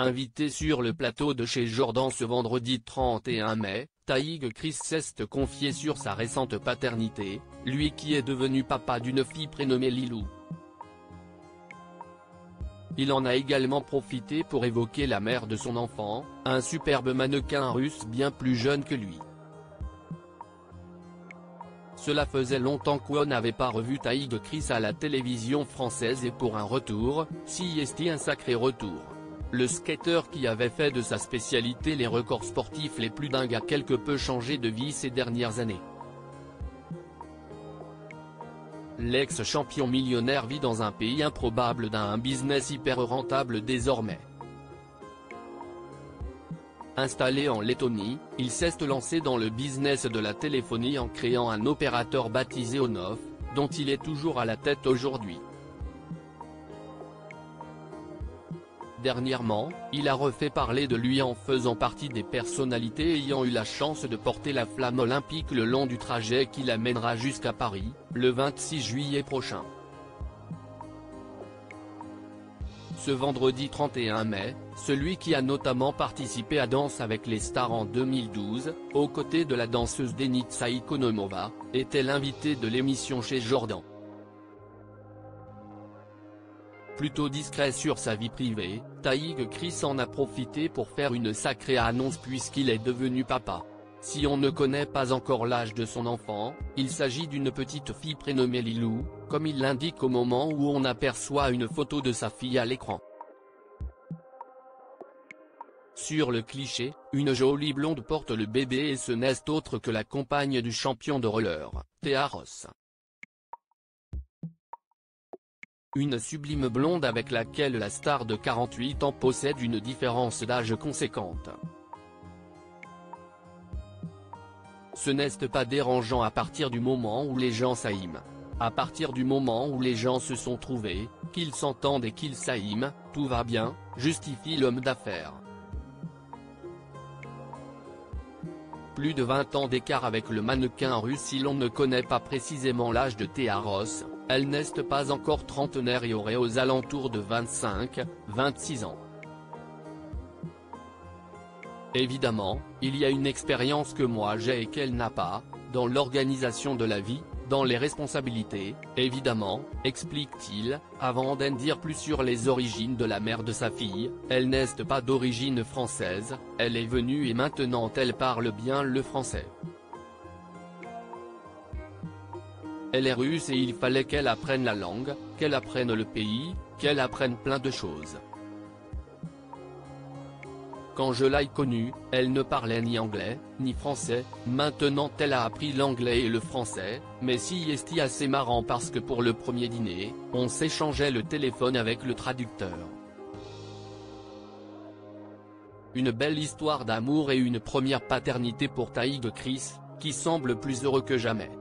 Invité sur le plateau de chez Jordan ce vendredi 31 mai, Taïg Chris s'est confié sur sa récente paternité, lui qui est devenu papa d'une fille prénommée Lilou. Il en a également profité pour évoquer la mère de son enfant, un superbe mannequin russe bien plus jeune que lui. Cela faisait longtemps qu'on n'avait pas revu Taïg Chris à la télévision française et pour un retour, si est un sacré retour. Le skater qui avait fait de sa spécialité les records sportifs les plus dingues a quelque peu changé de vie ces dernières années. L'ex-champion millionnaire vit dans un pays improbable d'un business hyper rentable désormais. Installé en Lettonie, il s'est lancé dans le business de la téléphonie en créant un opérateur baptisé Onov, dont il est toujours à la tête aujourd'hui. Dernièrement, il a refait parler de lui en faisant partie des personnalités ayant eu la chance de porter la flamme olympique le long du trajet qui l'amènera jusqu'à Paris, le 26 juillet prochain. Ce vendredi 31 mai, celui qui a notamment participé à Danse avec les stars en 2012, aux côtés de la danseuse Denitsa Ikonomova, était l'invité de l'émission chez Jordan. Plutôt discret sur sa vie privée, Taïg Chris en a profité pour faire une sacrée annonce puisqu'il est devenu papa. Si on ne connaît pas encore l'âge de son enfant, il s'agit d'une petite fille prénommée Lilou, comme il l'indique au moment où on aperçoit une photo de sa fille à l'écran. Sur le cliché, une jolie blonde porte le bébé et ce n'est autre que la compagne du champion de roller, Thea Ross. Une sublime blonde avec laquelle la star de 48 ans possède une différence d'âge conséquente. Ce n'est pas dérangeant à partir du moment où les gens s'aiment. À partir du moment où les gens se sont trouvés, qu'ils s'entendent et qu'ils s'aiment, tout va bien, justifie l'homme d'affaires. Plus de 20 ans d'écart avec le mannequin russe. Si l'on ne connaît pas précisément l'âge de Thea Ross, elle n'est pas encore trentenaire et aurait aux alentours de 25-26 ans. Évidemment, il y a une expérience que moi j'ai et qu'elle n'a pas, dans l'organisation de la vie, dans les responsabilités, évidemment, explique-t-il, avant d'en dire plus sur les origines de la mère de sa fille. Elle n'est pas d'origine française, elle est venue et maintenant elle parle bien le français. Elle est russe et il fallait qu'elle apprenne la langue, qu'elle apprenne le pays, qu'elle apprenne plein de choses. Quand je l'ai connue, elle ne parlait ni anglais, ni français, maintenant elle a appris l'anglais et le français, mais si est assez marrant parce que pour le premier dîner, on s'échangeait le téléphone avec le traducteur. Une belle histoire d'amour et une première paternité pour Taïg Chris, qui semble plus heureux que jamais.